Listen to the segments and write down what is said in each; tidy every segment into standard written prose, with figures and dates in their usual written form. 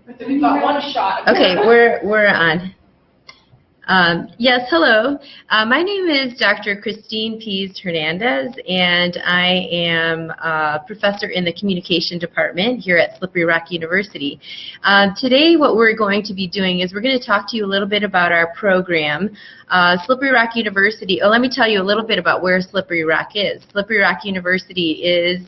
We've got one shot. Okay, we're on. Yes, hello. My name is Dr. Christine Pease Hernandez, and I am a professor in the communication department here at Slippery Rock University. Today what we're going to be doing is we're going to talk to you a little bit about our program. Slippery Rock University, let me tell you a little bit about where Slippery Rock is. Slippery Rock University is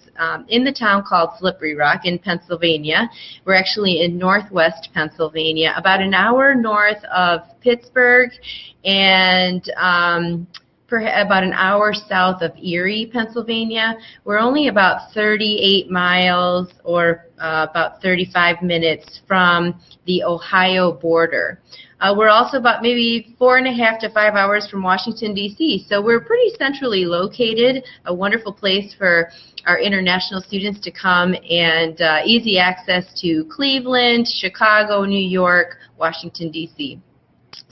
in the town called Slippery Rock in Pennsylvania. We're actually in northwest Pennsylvania, about an hour north of Pittsburgh and about an hour south of Erie, Pennsylvania. We're only about 38 miles or about 35 minutes from the Ohio border. We're also about maybe 4.5 to 5 hours from Washington, D.C., so we're pretty centrally located, a wonderful place for our international students to come, and easy access to Cleveland, Chicago, New York, Washington, D.C.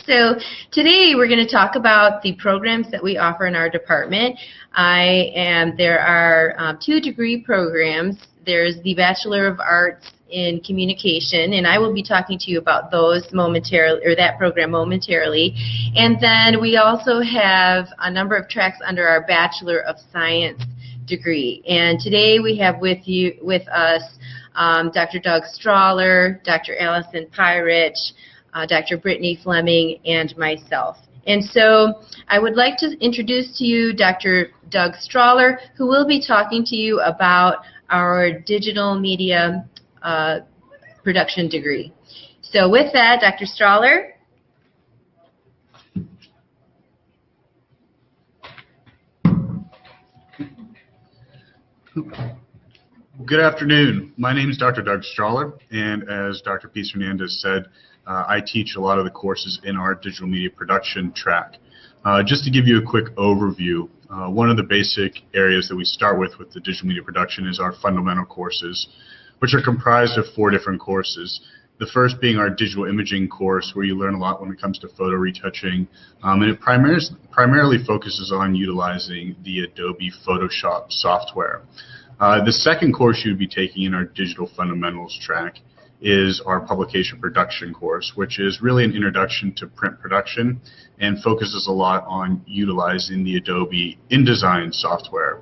So today we're going to talk about the programs that we offer in our department. There are 2 degree programs. There's the Bachelor of Arts in Communication, and I will be talking to you about those momentarily, or that program momentarily. And then we also have a number of tracks under our Bachelor of Science degree. And today we have with us Dr. Doug Strawler, Dr. Allison Pyrich, Dr. Brittany Fleming, and myself. And so I would like to introduce to you Dr. Doug Strawler, who will be talking to you about our digital media production degree. So with that, Dr. Strawler. Good afternoon. My name is Dr. Doug Strawler, and as Dr. Pease Hernandez said, I teach a lot of the courses in our digital media production track. Just to give you a quick overview, one of the basic areas that we start with the digital media production is our fundamental courses, which are comprised of 4 different courses. The first being our digital imaging course, where you learn a lot when it comes to photo retouching, and it primarily focuses on utilizing the Adobe Photoshop software. The second course you would be taking in our digital fundamentals track is our publication production course, which is really an introduction to print production and focuses a lot on utilizing the Adobe InDesign software.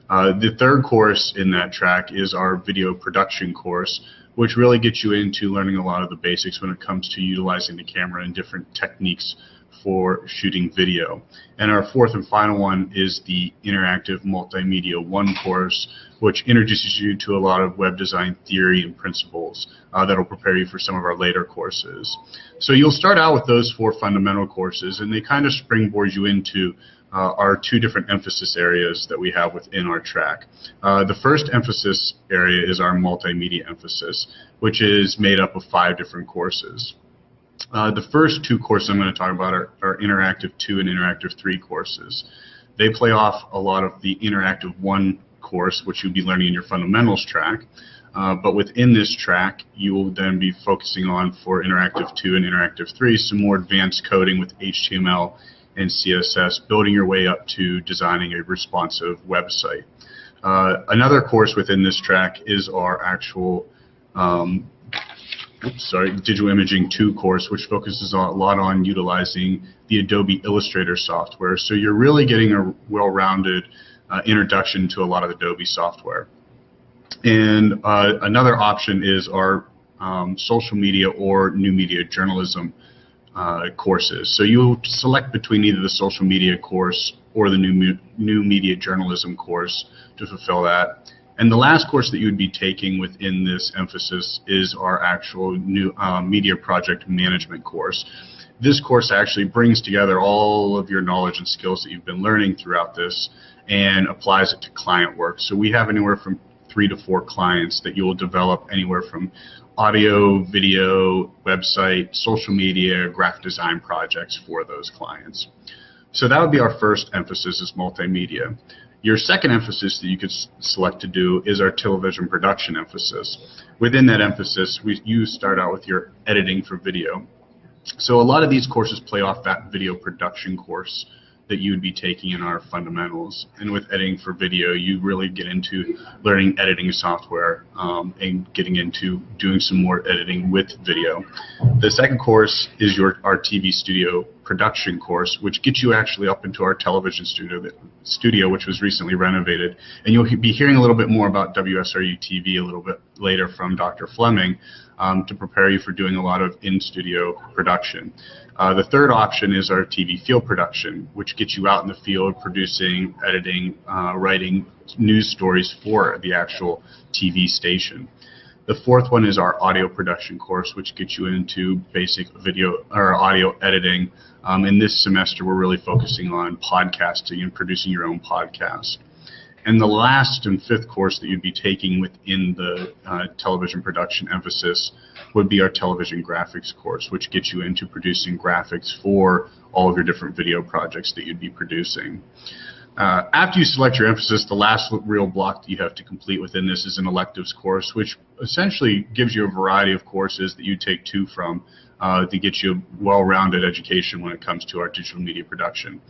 The third course in that track is our video production course, which really gets you into learning a lot of the basics when it comes to utilizing the camera and different techniques for shooting video. And our fourth and final one is the Interactive Multimedia 1 course, which introduces you to a lot of web design theory and principles that will prepare you for some of our later courses. So you'll start out with those 4 fundamental courses, and they kind of springboard you into our 2 different emphasis areas that we have within our track. The first emphasis area is our multimedia emphasis, which is made up of 5 different courses. The first 2 courses I'm going to talk about are Interactive 2 and Interactive 3 courses. They play off a lot of the Interactive 1 course, which you'll be learning in your fundamentals track. But within this track, you will then be focusing on, for Interactive 2 and Interactive 3, some more advanced coding with HTML and CSS, building your way up to designing a responsive website. Another course within this track is our actual Digital Imaging 2 course, which focuses a lot on utilizing the Adobe Illustrator software. So you're really getting a well-rounded introduction to a lot of Adobe software. And another option is our social media or new media journalism courses. So you'll select between either the social media course or the new media journalism course to fulfill that. And the last course that you would be taking within this emphasis is our actual new media project management course. This course actually brings together all of your knowledge and skills that you've been learning throughout this and applies it to client work. So we have anywhere from 3 to 4 clients that you will develop anywhere from audio, video, website, social media, graphic design projects for those clients. So that would be our first emphasis, is multimedia. Your second emphasis that you could select to do is our television production emphasis. Within that emphasis, you start out with your editing for video. So a lot of these courses play off that video production course that you would be taking in our fundamentals. And with editing for video, you really get into learning editing software and getting into doing some more editing with video. The second course is our TV studio production course, which gets you actually up into our television studio, which was recently renovated. And you'll be hearing a little bit more about WSRU TV a little bit later from Dr. Fleming to prepare you for doing a lot of in-studio production. The third option is our TV field production, which gets you out in the field producing, editing, writing news stories for the actual TV station. The fourth one is our audio production course, which gets you into basic video or audio editing. In this semester, we're really focusing on podcasting and producing your own podcast. And the last and fifth course that you'd be taking within the television production emphasis would be our television graphics course, which gets you into producing graphics for all of your different video projects that you'd be producing. After you select your emphasis, the last real block that you have to complete within this is an electives course, which essentially gives you a variety of courses that you take two from to get you a well-rounded education when it comes to our digital media production.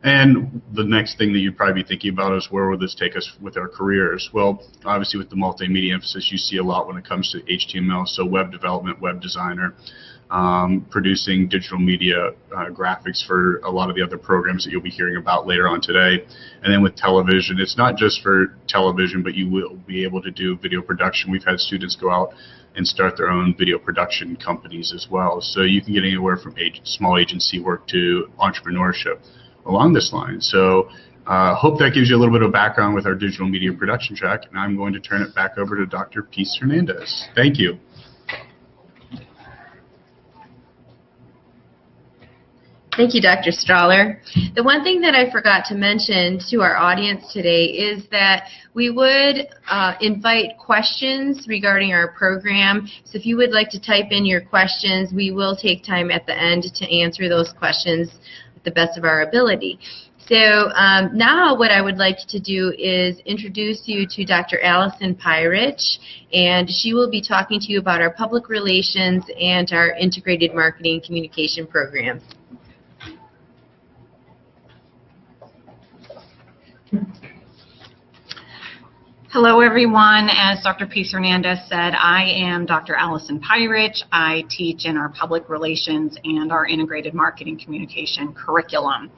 And the next thing that you'd probably be thinking about is where will this take us with our careers? Well, obviously with the multimedia emphasis, you see a lot when it comes to HTML, so web development, web designer, producing digital media graphics for a lot of the other programs that you'll be hearing about later on today. And then with television, it's not just for television, but you will be able to do video production. We've had students go out and start their own video production companies as well. So you can get anywhere from small agency work to entrepreneurship along this line. So hope that gives you a little bit of background with our digital media production track, and I'm going to turn it back over to Dr. Peace Hernandez. Thank you. Thank you, Dr. Strahler. The one thing that I forgot to mention to our audience today is that we would invite questions regarding our program. So if you would like to type in your questions, we will take time at the end to answer those questions with the best of our ability. So now what I would like to do is introduce you to Dr. Allison Pyrich, and she will be talking to you about our public relations and our integrated marketing communication programs. Hello, everyone. As Dr. Peace Hernandez said, I am Dr. Allison Pyrich. I teach in our public relations and our integrated marketing communication curriculum.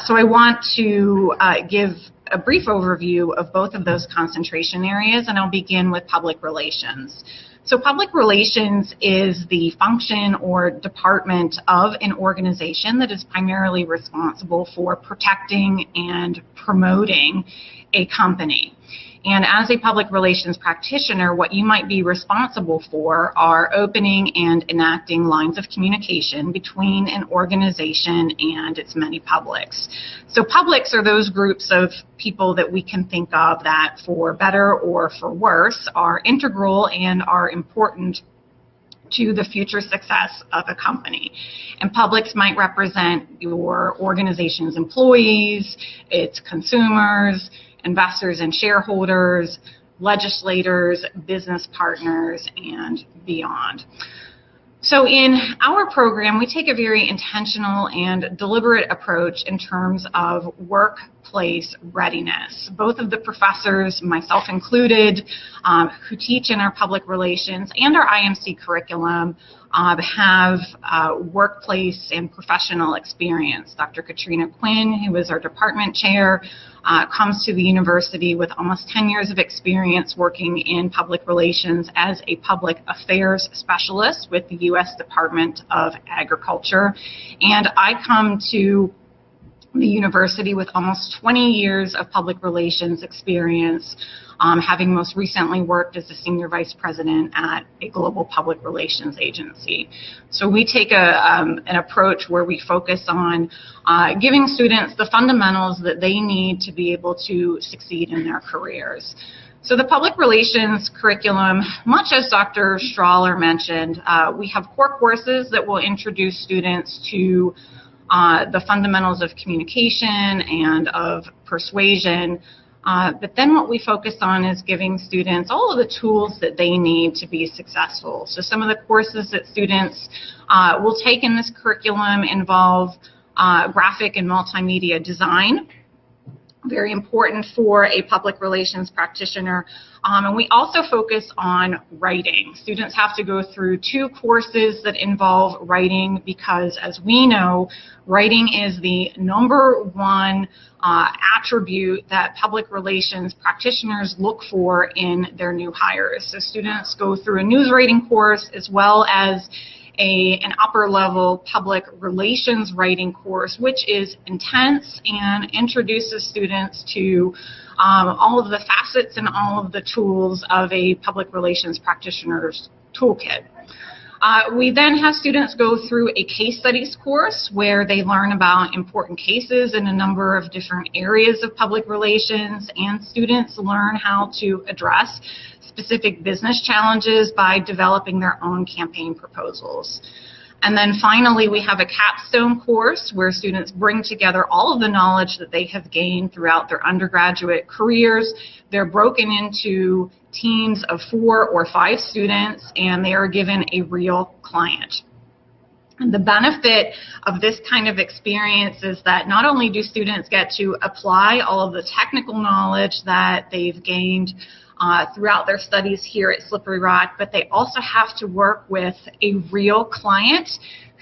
So I want to give a brief overview of both of those concentration areas, and I'll begin with public relations. So public relations is the function or department of an organization that is primarily responsible for protecting and promoting a company. And as a public relations practitioner, what you might be responsible for are opening and enacting lines of communication between an organization and its many publics. So publics are those groups of people that we can think of that, for better or for worse, are integral and are important to the future success of a company. And publics might represent your organization's employees, its consumers, investors and shareholders, legislators, business partners, and beyond. So in our program, we take a very intentional and deliberate approach in terms of workplace readiness. Both of the professors, myself included, who teach in our public relations and our IMC curriculum have workplace and professional experience. Dr. Katrina Quinn, who is our department chair, comes to the university with almost 10 years of experience working in public relations as a public affairs specialist with the U.S. Department of Agriculture. And I come to the university with almost 20 years of public relations experience, having most recently worked as a senior vice president at a global public relations agency. So we take an approach where we focus on giving students the fundamentals that they need to be able to succeed in their careers. So the public relations curriculum, much as Dr. Strahler mentioned, we have core courses that will introduce students to the fundamentals of communication and of persuasion. But then what we focus on is giving students all of the tools that they need to be successful. So some of the courses that students will take in this curriculum involve graphic and multimedia design. Very important for a public relations practitioner. And we also focus on writing. Students have to go through 2 courses that involve writing because, as we know, writing is the #1 attribute that public relations practitioners look for in their new hires. So students go through a news writing course as well as an upper-level public relations writing course, which is intense and introduces students to all of the facets and all of the tools of a public relations practitioner's toolkit. We then have students go through a case studies course where they learn about important cases in a number of different areas of public relations, and students learn how to address specific business challenges by developing their own campaign proposals. And then finally, we have a capstone course where students bring together all of the knowledge that they have gained throughout their undergraduate careers. They're broken into teams of 4 or 5 students, and they are given a real client. And the benefit of this kind of experience is that not only do students get to apply all of the technical knowledge that they've gained throughout their studies here at Slippery Rock, but they also have to work with a real client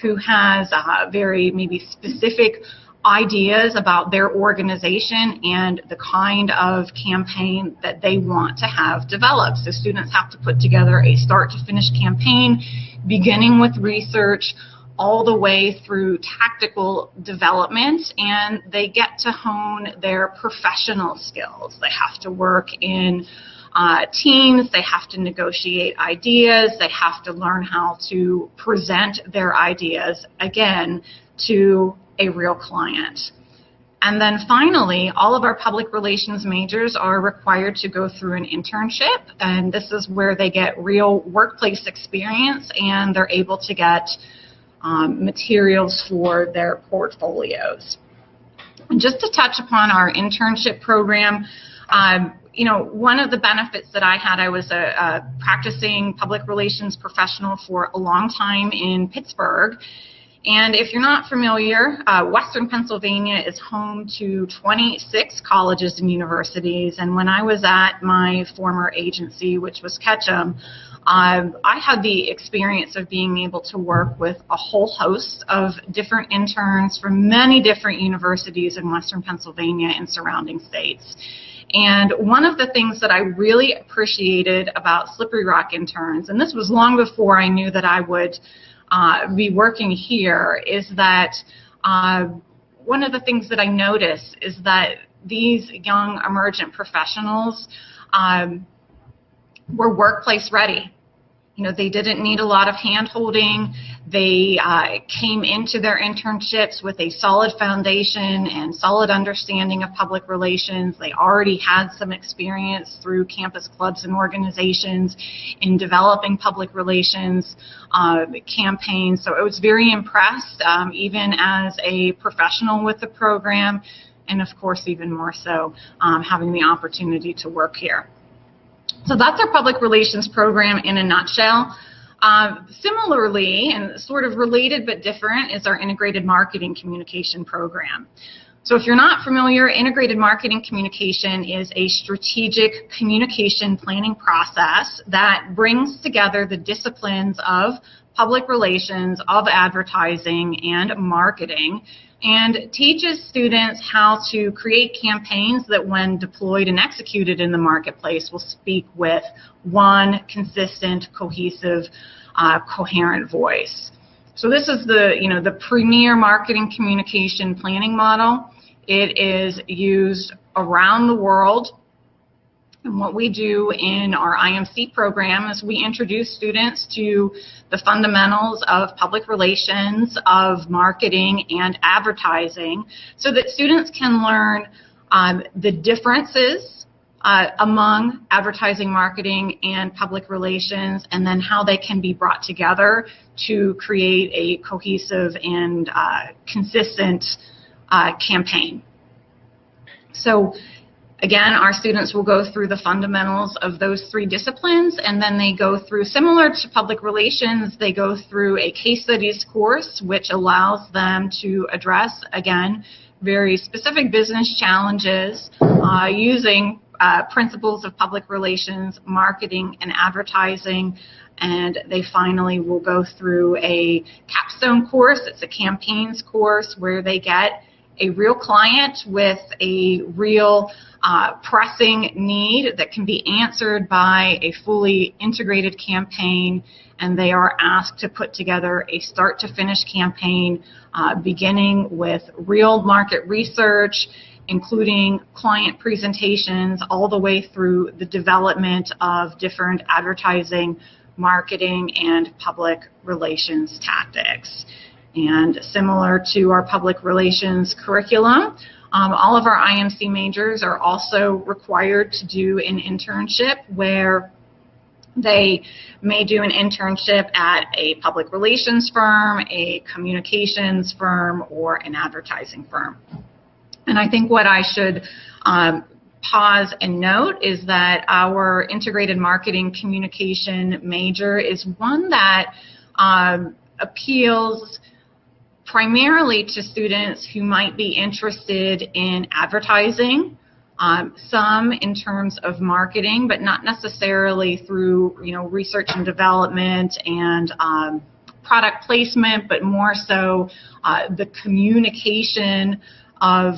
who has very maybe specific ideas about their organization and the kind of campaign that they want to have developed. So students have to put together a start-to-finish campaign, beginning with research, all the way through tactical development, and they get to hone their professional skills. They have to work in teams, they have to negotiate ideas, they have to learn how to present their ideas, again, to a real client. And then finally, all of our public relations majors are required to go through an internship, and this is where they get real workplace experience and they're able to get materials for their portfolios. And just to touch upon our internship program, you know, one of the benefits that I had, I was a practicing public relations professional for a long time in Pittsburgh. And if you're not familiar, Western Pennsylvania is home to 26 colleges and universities. And when I was at my former agency, which was Ketchum, I had the experience of being able to work with a whole host of different interns from many different universities in Western Pennsylvania and surrounding states. And one of the things that I really appreciated about Slippery Rock interns, and this was long before I knew that I would be working here, is that one of the things that I noticed is that these young emergent professionals were workplace ready. You know, they didn't need a lot of hand-holding. They came into their internships with a solid foundation and solid understanding of public relations. They already had some experience through campus clubs and organizations in developing public relations campaigns. So I was very impressed, even as a professional with the program, and of course even more so having the opportunity to work here. So that's our public relations program in a nutshell. Similarly, and sort of related but different, is our integrated marketing communication program. So if you're not familiar, integrated marketing communication is a strategic communication planning process that brings together the disciplines of public relations, of advertising, and marketing, and teaches students how to create campaigns that, when deployed and executed in the marketplace, will speak with one consistent, cohesive, coherent voice. So this is the premier marketing communication planning model. It is used around the world. And what we do in our IMC program is we introduce students to the fundamentals of public relations, of marketing, and advertising, so that students can learn the differences among advertising, marketing, and public relations, and then how they can be brought together to create a cohesive and consistent campaign. So Again, our students will go through the fundamentals of those 3 disciplines, and then they go through, similar to public relations, they go through a case studies course, which allows them to address, again, very specific business challenges using principles of public relations, marketing, and advertising. And they finally will go through a capstone course. It's a campaigns course where they get a real client with a real pressing need that can be answered by a fully integrated campaign, and they are asked to put together a start-to-finish campaign beginning with real market research, including client presentations, all the way through the development of different advertising, marketing, and public relations tactics. And similar to our public relations curriculum, all of our IMC majors are also required to do an internship where they may do an internship at a public relations firm, a communications firm, or an advertising firm. And I think what I should pause and note is that our integrated marketing communication major is one that appeals primarily to students who might be interested in advertising, some in terms of marketing, but not necessarily through research and development and product placement, but more so the communication of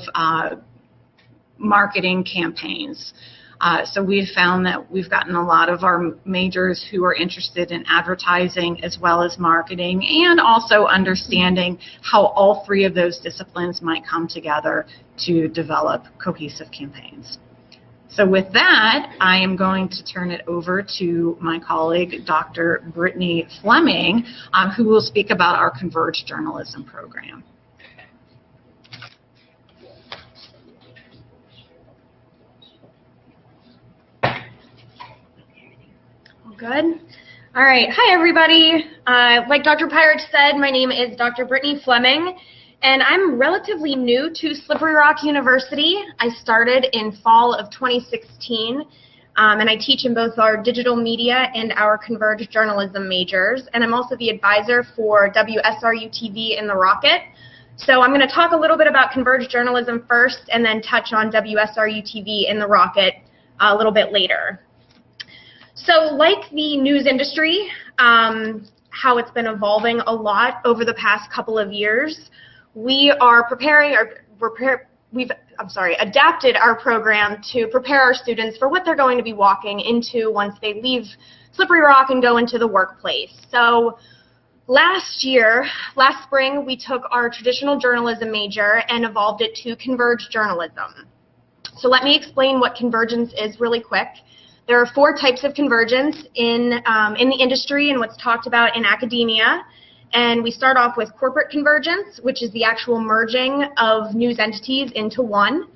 marketing campaigns. So we've found that we've gotten a lot of our majors who are interested in advertising as well as marketing, and also understanding how all 3 of those disciplines might come together to develop cohesive campaigns. So with that, I am going to turn it over to my colleague, Dr. Brittany Fleming, who will speak about our Converged Journalism program. Good. All right. Hi, everybody. Like Dr. Pirich said, my name is Dr. Brittany Fleming, and I'm relatively new to Slippery Rock University. I started in fall of 2016, and I teach in both our digital media and our converged journalism majors, and I'm also the advisor for WSRU TV in the Rocket. So I'm going to talk a little bit about converged journalism first, and then touch on WSRU TV in the Rocket a little bit later. So like the news industry, how it's been evolving a lot over the past couple of years, we are adapted our program to prepare our students for what they're going to be walking into once they leave Slippery Rock and go into the workplace. So last spring, we took our traditional journalism major and evolved it to converged journalism. So let me explain what convergence is really quick. There are 4 types of convergence in the industry and what's talked about in academia. And we start off with corporate convergence, which is the actual merging of news entities into one.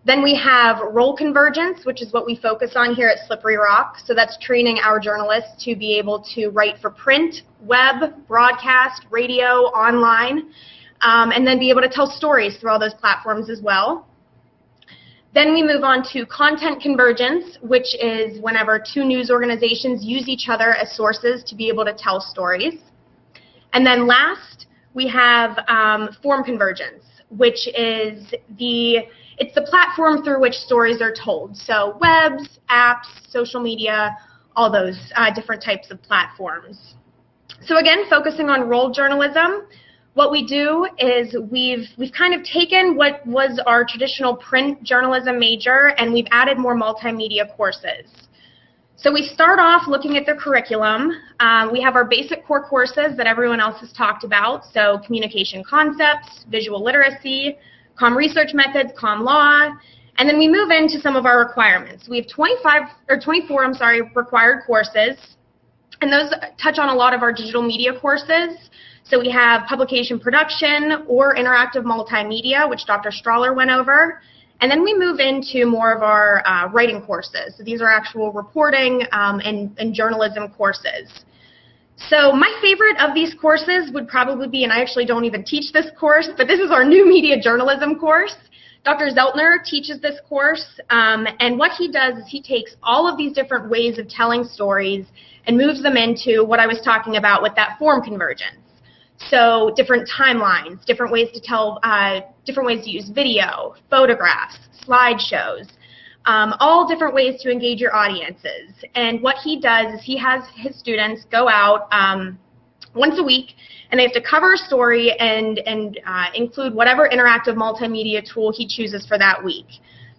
Then we have role convergence, which is what we focus on here at Slippery Rock. So that's training our journalists to be able to write for print, web, broadcast, radio, online, and then be able to tell stories through all those platforms as well. Then we move on to content convergence, which is whenever 2 news organizations use each other as sources to be able to tell stories. And then last, we have form convergence, which is it's the platform through which stories are told. So webs, apps, social media, all those different types of platforms. So again, focusing on role journalism, what we do is we've kind of taken what was our traditional print journalism major and we've added more multimedia courses. So we start off looking at the curriculum. We have our basic core courses that everyone else has talked about, so communication concepts, visual literacy, comm research methods, comm law, and then we move into some of our requirements. We have 24 required courses, and those touch on a lot of our digital media courses. So we have publication production or interactive multimedia, which Dr. Strahler went over. And then we move into more of our writing courses. So these are actual reporting and journalism courses. So my favorite of these courses would probably be, and I actually don't even teach this course, but this is our new media journalism course. Dr. Zeltner teaches this course, and what he does is he takes all of these different ways of telling stories and moves them into what I was talking about with that form convergence. So different timelines, different ways to tell, different ways to use video, photographs, slideshows, all different ways to engage your audiences. And what he does is he has his students go out once a week, and they have to cover a story and include whatever interactive multimedia tool he chooses for that week.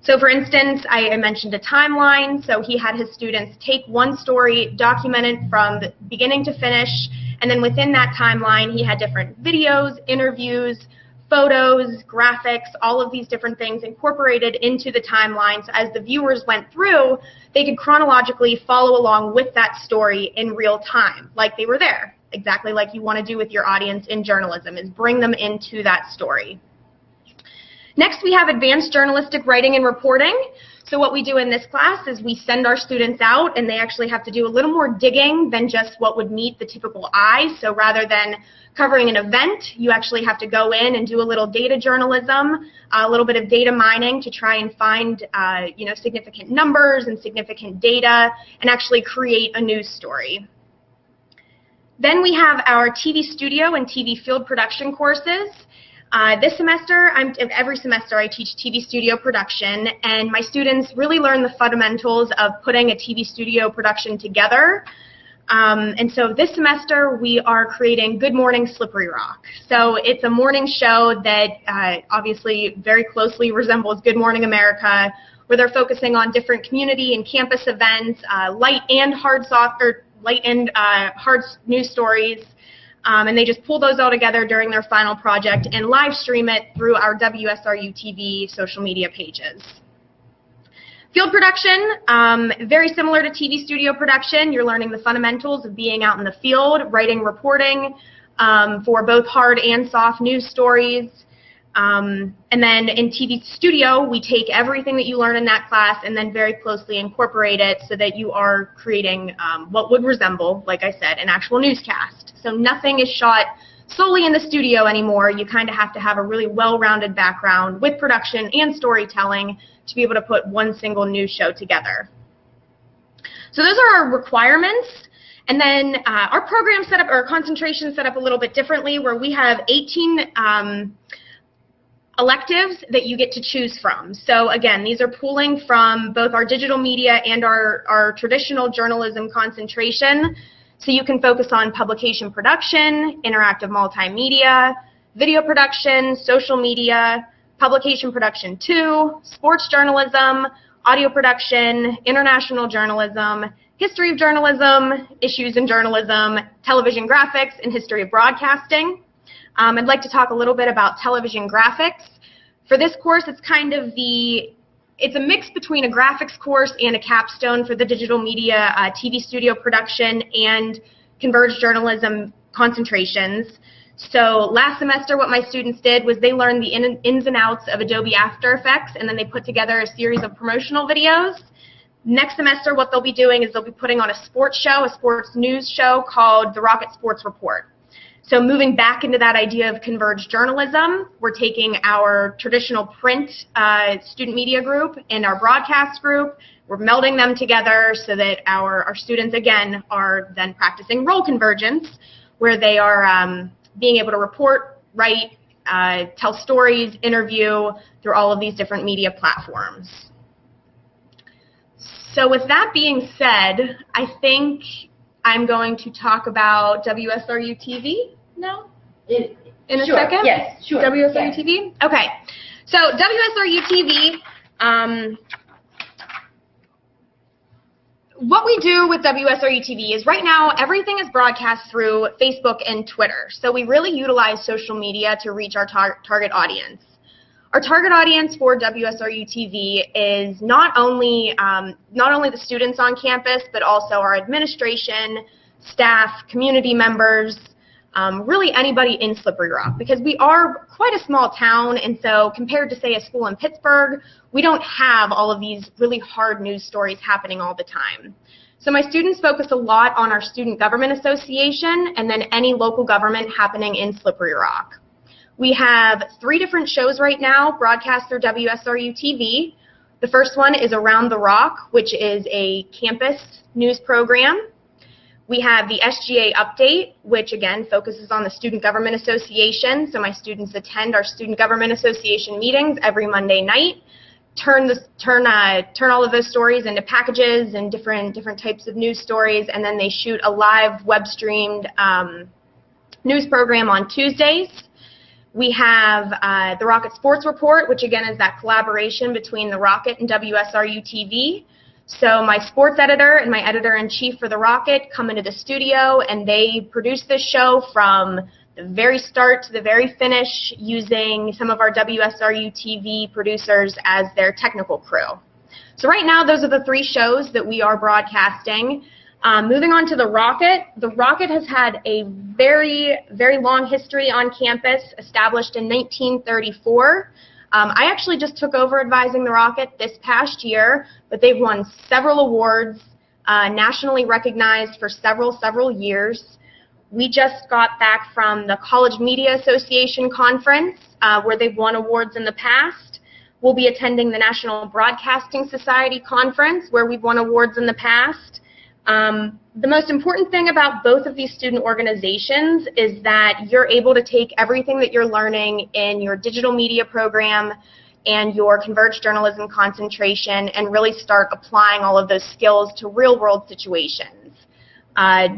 So for instance, I mentioned a timeline, so he had his students take one story, document it from the beginning to finish, and then within that timeline, he had different videos, interviews, photos, graphics, all of these different things incorporated into the timeline. So as the viewers went through, they could chronologically follow along with that story in real time, like they were there, exactly like you want to do with your audience in journalism, is bring them into that story. Next, we have advanced journalistic writing and reporting. So what we do in this class is we send our students out, and they actually have to do a little more digging than just what would meet the typical eye. So rather than covering an event, you actually have to go in and do a little data journalism, a little bit of data mining to try and find significant numbers and significant data and actually create a news story. Then we have our TV studio and TV field production courses. This semester, every semester I teach TV studio production, and my students really learn the fundamentals of putting a TV studio production together. And so this semester we are creating Good Morning Slippery Rock. So it's a morning show that obviously very closely resembles Good Morning America, where they're focusing on different community and campus events, light and hard news stories. And they just pull those all together during their final project and live stream it through our WSRU TV social media pages. Field production, very similar to TV studio production. You're learning the fundamentals of being out in the field, writing, reporting for both hard and soft news stories. And then in TV studio, we take everything that you learn in that class and then very closely incorporate it so that you are creating what would resemble, like I said, an actual newscast. So nothing is shot solely in the studio anymore. You kind of have to have a really well-rounded background with production and storytelling to be able to put one single news show together. So those are our requirements. And then our program set up, or concentration set up a little bit differently, where we have 18 electives that you get to choose from. So again, these are pulling from both our digital media and our traditional journalism concentration. So you can focus on publication production, interactive multimedia, video production, social media, publication production 2, sports journalism, audio production, international journalism, history of journalism, issues in journalism, television graphics, and history of broadcasting. I'd like to talk a little bit about television graphics. For this course, it's kind of it's a mix between a graphics course and a capstone for the digital media TV studio production and converged journalism concentrations. So last semester what my students did was they learned the ins and outs of Adobe After Effects, and then they put together a series of promotional videos. Next semester what they'll be doing is they'll be putting on a sports show, a sports news show called the Rocket Sports Report. So moving back into that idea of converged journalism, we're taking our traditional print student media group and our broadcast group, we're melding them together so that our students, again, are then practicing role convergence, where they are being able to report, write, tell stories, interview through all of these different media platforms. So with that being said, I think I'm going to talk about WSRU TV now? In a second? Yes, sure. WSRU TV? Okay. So WSRU TV, what we do with WSRU TV is right now everything is broadcast through Facebook and Twitter. So we really utilize social media to reach our target audience. Our target audience for WSRU TV is not only the students on campus, but also our administration, staff, community members, really anybody in Slippery Rock, because we are quite a small town, and so compared to, say, a school in Pittsburgh, we don't have all of these really hard news stories happening all the time. So my students focus a lot on our Student Government Association and then any local government happening in Slippery Rock. We have 3 different shows right now broadcast through WSRU TV. The first one is Around the Rock, which is a campus news program. We have the SGA Update, which again focuses on the Student Government Association. So my students attend our Student Government Association meetings every Monday night, turn all of those stories into packages and different types of news stories, and then they shoot a live web-streamed news program on Tuesdays. We have the Rocket Sports Report, which again is that collaboration between the Rocket and WSRU TV. So my sports editor and my editor-in-chief for the Rocket come into the studio, and they produce this show from the very start to the very finish using some of our WSRU TV producers as their technical crew. So right now, those are the 3 shows that we are broadcasting. Moving on to the Rocket has had a very, very long history on campus, established in 1934. I actually just took over advising the Rocket this past year, but they've won several awards, nationally recognized for several years. We just got back from the College Media Association conference, where they've won awards in the past. We'll be attending the National Broadcasting Society conference, where we've won awards in the past. The most important thing about both of these student organizations is that you're able to take everything that you're learning in your digital media program and your converged journalism concentration and really start applying all of those skills to real-world situations.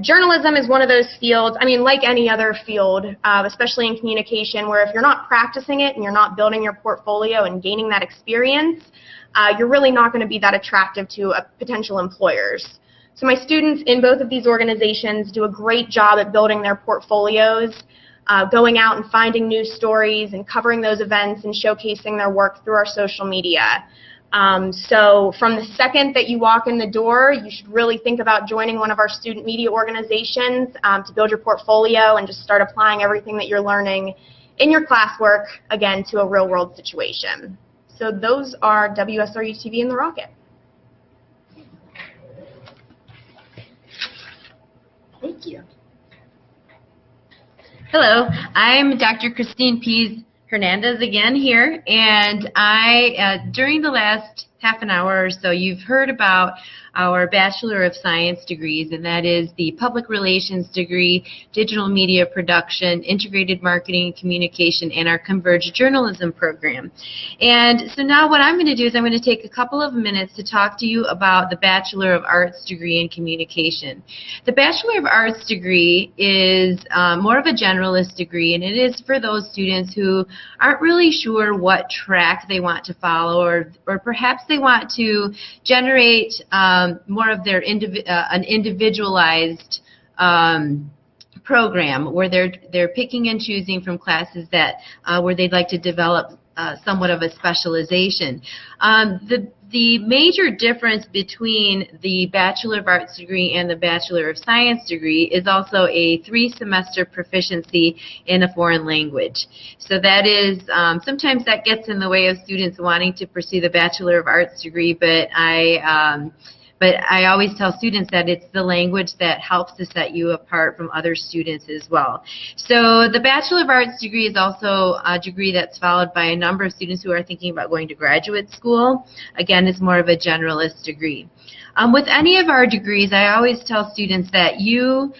Journalism is one of those fields, I mean, like any other field, especially in communication, where if you're not practicing it and you're not building your portfolio and gaining that experience, you're really not going to be that attractive to potential employers. So my students in both of these organizations do a great job at building their portfolios, going out and finding news stories and covering those events and showcasing their work through our social media. So from the second that you walk in the door, you should really think about joining one of our student media organizations to build your portfolio and just start applying everything that you're learning in your classwork, again, to a real-world situation. So those are WSRU TV and the Rocket. Thank you. Hello, I'm Dr. Christine Pease Hernandez again here, and during the last half an hour or so, you've heard about our Bachelor of Science degrees, and that is the Public Relations degree, Digital Media Production, Integrated Marketing and Communication, and our Converged Journalism program. And so now what I'm going to do is I'm going to take a couple of minutes to talk to you about the Bachelor of Arts degree in Communication. The Bachelor of Arts degree is more of a generalist degree, and it is for those students who aren't really sure what track they want to follow, or perhaps they want to generate more of their an individualized program where they're picking and choosing from classes that where they'd like to develop somewhat of a specialization. The major difference between the Bachelor of Arts degree and the Bachelor of Science degree is also a 3-semester proficiency in a foreign language. So that is, sometimes that gets in the way of students wanting to pursue the Bachelor of Arts degree, but I always tell students that it's the language that helps to set you apart from other students as well. So the Bachelor of Arts degree is also a degree that's followed by a number of students who are thinking about going to graduate school. Again, it's more of a generalist degree. With any of our degrees, I always tell students that you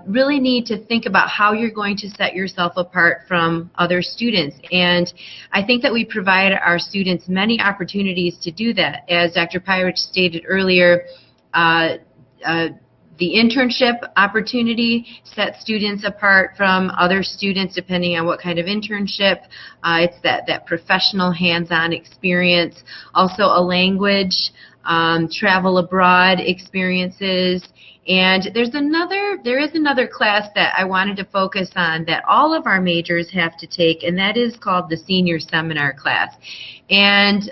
really need to think about how you're going to set yourself apart from other students. And I think that we provide our students many opportunities to do that. As Dr. Pyrich stated earlier, the internship opportunity sets students apart from other students depending on what kind of internship. It's that professional hands-on experience. Also a language, travel abroad experiences. And there is another class that I wanted to focus on that all of our majors have to take, and that is called the Senior Seminar class. And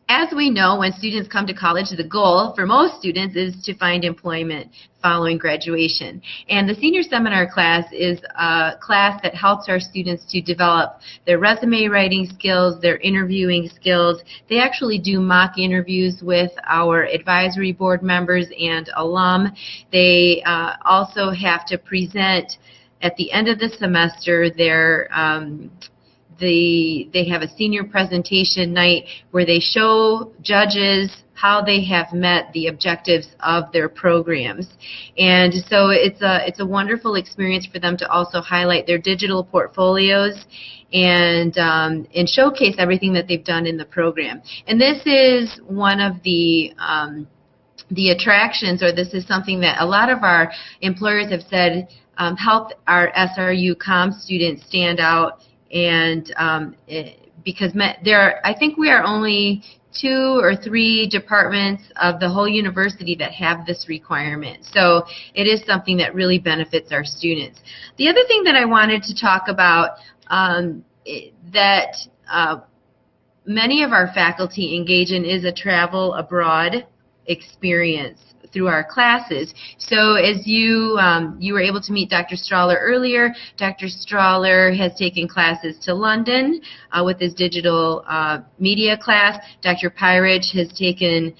as we know, when students come to college, the goal for most students is to find employment following graduation. And the Senior Seminar class is a class that helps our students to develop their resume writing skills, their interviewing skills. They actually do mock interviews with our advisory board members and alum. They also have to present at the end of the semester, they have a senior presentation night where they show judges how they have met the objectives of their programs. And so it's a wonderful experience for them to also highlight their digital portfolios and showcase everything that they've done in the program. And this is one of the attractions, or this is something that a lot of our employers have said helped our SRU Comm students stand out, and because I think we are only 2 or 3 departments of the whole university that have this requirement. So it is something that really benefits our students. The other thing that I wanted to talk about that many of our faculty engage in is a travel abroad experience through our classes. So as you were able to meet Dr. Strahler earlier, Dr. Strahler has taken classes to London with his digital media class. Dr. Pyrich has taken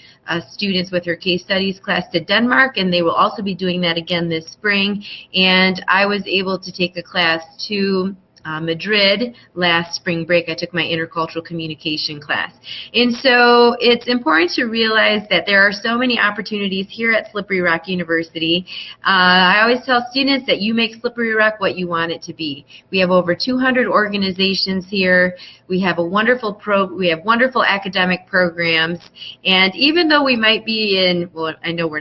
students with her case studies class to Denmark, and they will also be doing that again this spring. And I was able to take a class to Madrid last spring break. I took my intercultural communication class. And so it's important to realize that there are so many opportunities here at Slippery Rock University. I always tell students that you make Slippery Rock what you want it to be. We have over 200 organizations here. We have a wonderful wonderful academic programs, and even though we might be in, well, I know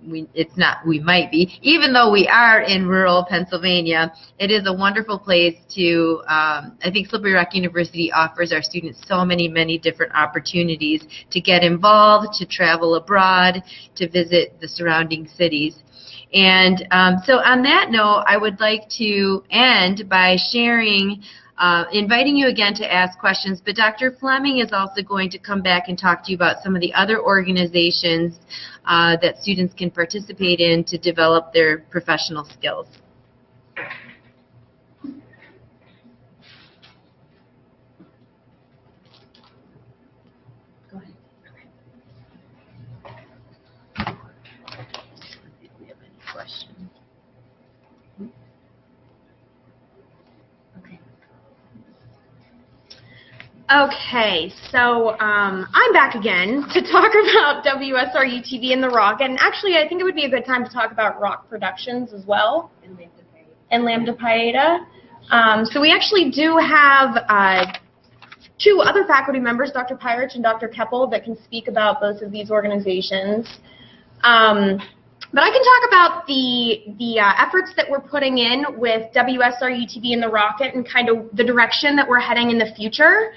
even though we are in rural Pennsylvania, it is a wonderful place to, I think Slippery Rock University offers our students so many different opportunities to get involved, to travel abroad, to visit the surrounding cities. And so on that note, I would like to end by sharing inviting you again to ask questions, but Dr. Fleming is also going to come back and talk to you about some of the other organizations that students can participate in to develop their professional skills. Go ahead. If we have any questions. Okay, so I'm back again to talk about WSRU TV and the Rock, and actually I think it would be a good time to talk about Rock Productions as well, and Lambda Pi Eta. So we actually do have 2 other faculty members, Dr. Pyrich and Dr. Keppel, that can speak about both of these organizations. But I can talk about the efforts that we're putting in with WSRU TV and the Rocket and kind of the direction that we're heading in the future.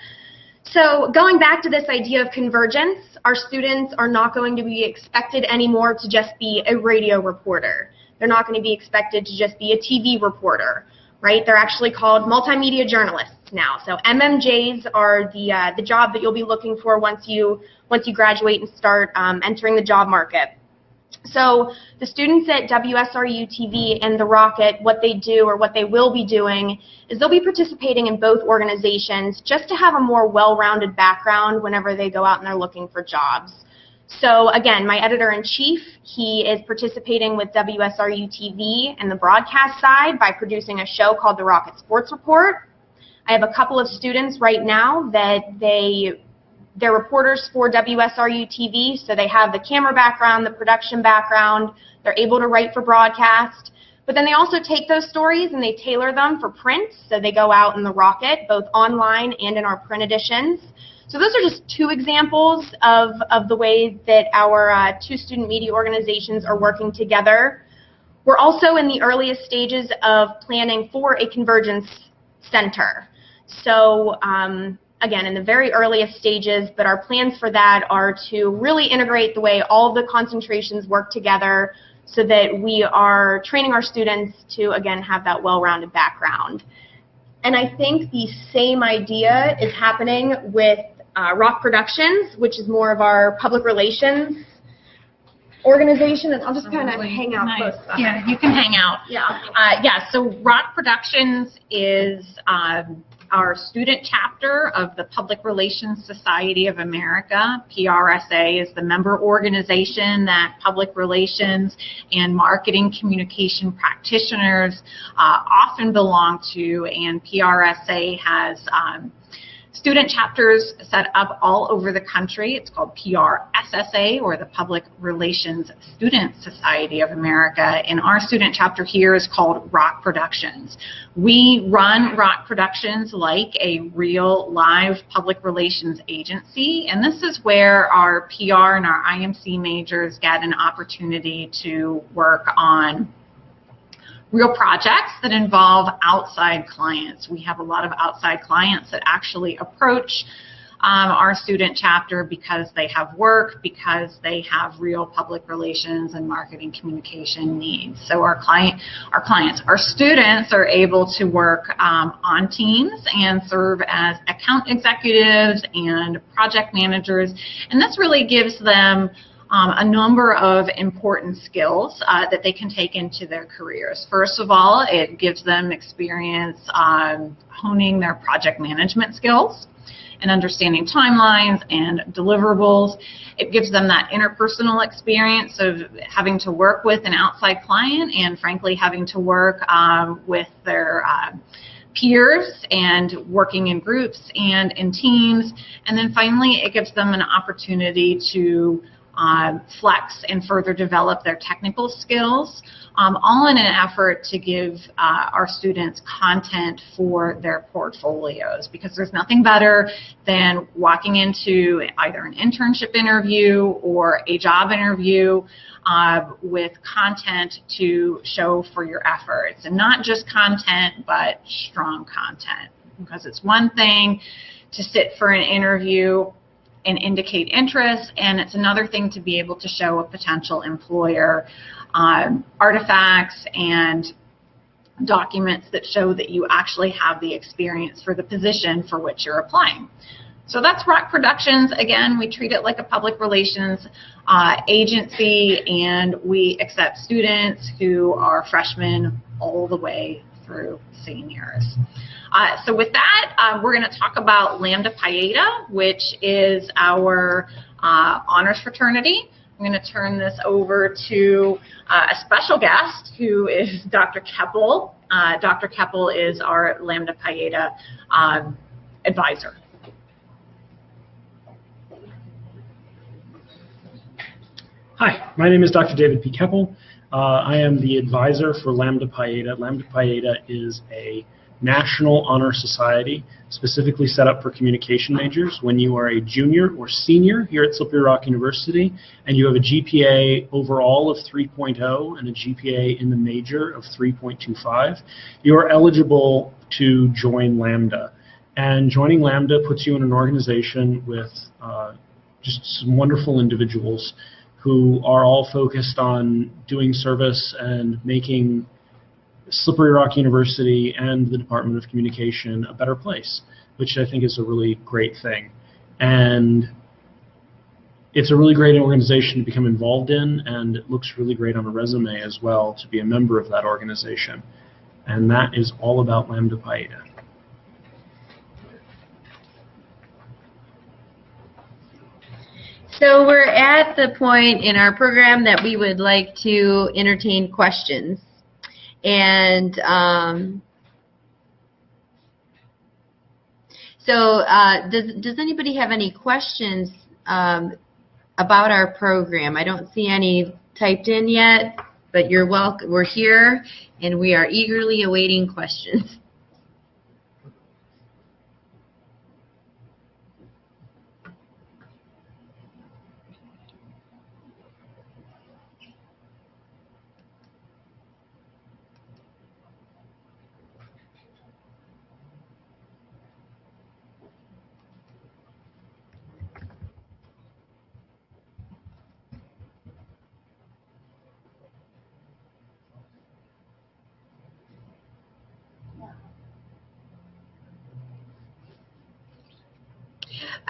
So going back to this idea of convergence, our students are not going to be expected anymore to just be a radio reporter. They're not going to be expected to just be a TV reporter, right? They're actually called multimedia journalists now. So MMJs are the job that you'll be looking for once you graduate and start entering the job market. So the students at WSRU TV and the Rocket, what they do or what they will be doing is they'll be participating in both organizations just to have a more well-rounded background whenever they go out and they're looking for jobs. So again, my editor-in-chief, he is participating with WSRU TV and the broadcast side by producing a show called the Rocket Sports Report. I have a couple of students right now that they're reporters for WSRU TV, so they have the camera background, the production background, they're able to write for broadcast, but then they also take those stories and they tailor them for print, so they go out in the Rocket, both online and in our print editions. So those are just 2 examples of the ways that our 2 student media organizations are working together. We're also in the earliest stages of planning for a convergence center. So again, in the very earliest stages, but our plans for that are to really integrate the way all of the concentrations work together so that we are training our students to, again, have that well-rounded background. And I think the same idea is happening with Rock Productions, which is more of our public relations organization, and I'll just kind of hang out close. Yeah, you can hang out. Yeah. Yeah, so Rock Productions is our student chapter of the Public Relations Society of America. PRSA is the member organization that public relations and marketing communication practitioners often belong to, and PRSA has student chapters set up all over the country. It's called PRSSA, or the Public Relations Student Society of America, and our student chapter here is called Rock Productions. We run Rock Productions like a real live public relations agency, and this is where our PR and our IMC majors get an opportunity to work on real projects that involve outside clients. We have a lot of outside clients that actually approach our student chapter because they have work, because they have real public relations and marketing communication needs. So our students are able to work on teams and serve as account executives and project managers, and this really gives them a number of important skills that they can take into their careers. First of all, it gives them experience honing their project management skills and understanding timelines and deliverables. It gives them that interpersonal experience of having to work with an outside client and, frankly, having to work with their peers and working in groups and in teams. And then finally, it gives them an opportunity to flex and further develop their technical skills, all in an effort to give our students content for their portfolios, because there's nothing better than walking into either an internship interview or a job interview with content to show for your efforts, and not just content, but strong content, because it's one thing to sit for an interview and indicate interest, and it's another thing to be able to show a potential employer artifacts and documents that show that you actually have the experience for the position for which you're applying. So that's Rock Productions. Again, we treat it like a public relations agency, and we accept students who are freshmen all the way through seniors. So with that, we're going to talk about Lambda Pi Eta, which is our honors fraternity. I'm going to turn this over to a special guest, who is Dr. Keppel. Dr. Keppel is our Lambda Pi Eta advisor. Hi, my name is Dr. David P. Keppel. I am the advisor for Lambda Pi Eta. Lambda Pi Eta is a national honor society specifically set up for communication majors. When you are a junior or senior here at Slippery Rock University and you have a GPA overall of 3.0 and a GPA in the major of 3.25, you are eligible to join Lambda. And joining Lambda puts you in an organization with just some wonderful individuals who are all focused on doing service and making Slippery Rock University and the Department of Communication a better place, which I think is a really great thing. And it's a really great organization to become involved in, and it looks really great on a resume as well to be a member of that organization. And that is all about Lambda Pi Eta. So we're at the point in our program that we would like to entertain questions. And does anybody have any questions about our program? I don't see any typed in yet, but you're welcome. We're here, and we are eagerly awaiting questions.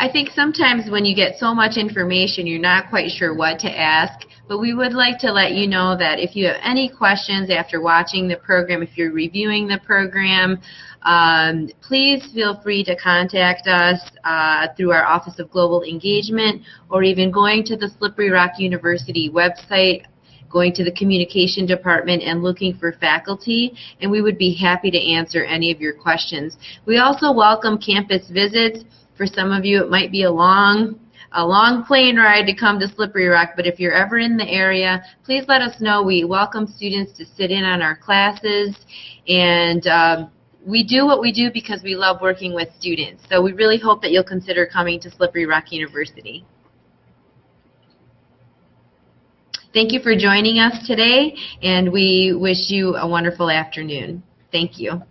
I think sometimes when you get so much information, you're not quite sure what to ask. But we would like to let you know that if you have any questions after watching the program, if you're reviewing the program, please feel free to contact us through our Office of Global Engagement, or even going to the Slippery Rock University website, going to the communication department and looking for faculty, and we would be happy to answer any of your questions. We also welcome campus visits. For some of you, it might be a long plane ride to come to Slippery Rock, but if you're ever in the area, please let us know. We welcome students to sit in on our classes, and we do what we do because we love working with students. So we really hope that you'll consider coming to Slippery Rock University. Thank you for joining us today, and we wish you a wonderful afternoon. Thank you.